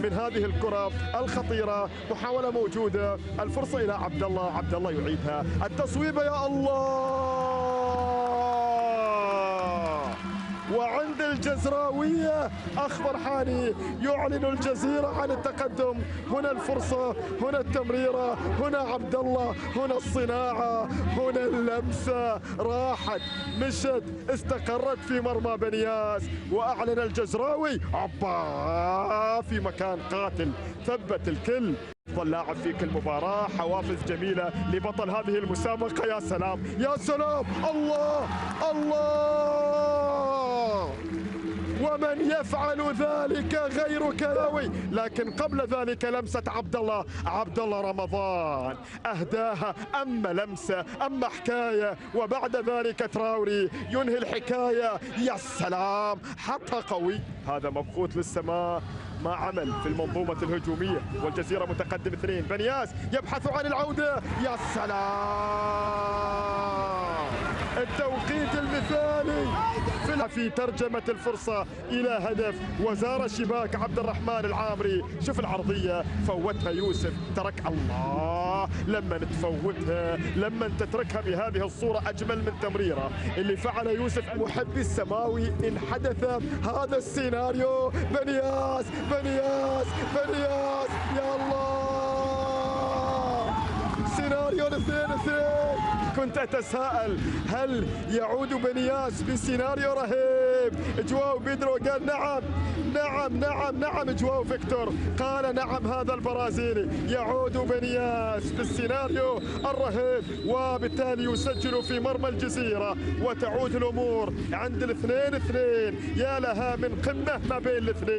من هذه الكرة الخطيرة. محاولة موجودة، الفرصة إلى عبد الله، عبد الله يعيدها، التصويبة يا الله. وعند الجزراوية أخضر حاني يعلن الجزيرة عن التقدم. هنا الفرصة، هنا التمريرة، هنا عبد الله، هنا الصناعة، هنا اللمسة، راحت مشت استقرت في مرمى بنياس، وأعلن الجزراوي عبا في مكان قاتل، ثبت الكل. أفضل لاعب في كل مباراة، حوافز جميلة لبطل هذه المسابقة. يا سلام يا سلام، الله الله، ومن يفعل ذلك غيرك ياوي. لكن قبل ذلك لمسة عبد الله، عبد الله رمضان أهداها، أما لمسة أما حكاية. وبعد ذلك تراوري ينهي الحكاية. يا سلام، حطها قوي، هذا مبخوت للسماء. ما عمل في المنظومة الهجومية، والجزيرة متقدم 2. بنياس يبحث عن العودة. يا سلام، التوقيت المثالي في ترجمة الفرصة إلى هدف، وزار شباك عبد الرحمن العامري. شوف العرضية فوتها يوسف، ترك الله. لما تفوتها، لما تتركها بهذه الصورة أجمل من تمريرة اللي فعل يوسف. محبي السماوي إن حدث هذا السيناريو، بنياس بنياس بنياس، يا الله، سيناريو 2-2. كنت أتساءل هل يعود بنياس بسيناريو رهيب؟ جواو بيدرو قال نعم نعم نعم نعم. جواو فيكتور قال نعم، هذا البرازيلي يعود بنياس بالسيناريو الرهيب، وبالتالي يسجل في مرمى الجزيرة، وتعود الأمور عند 2-2. يا لها من قمة ما بين الاثنين.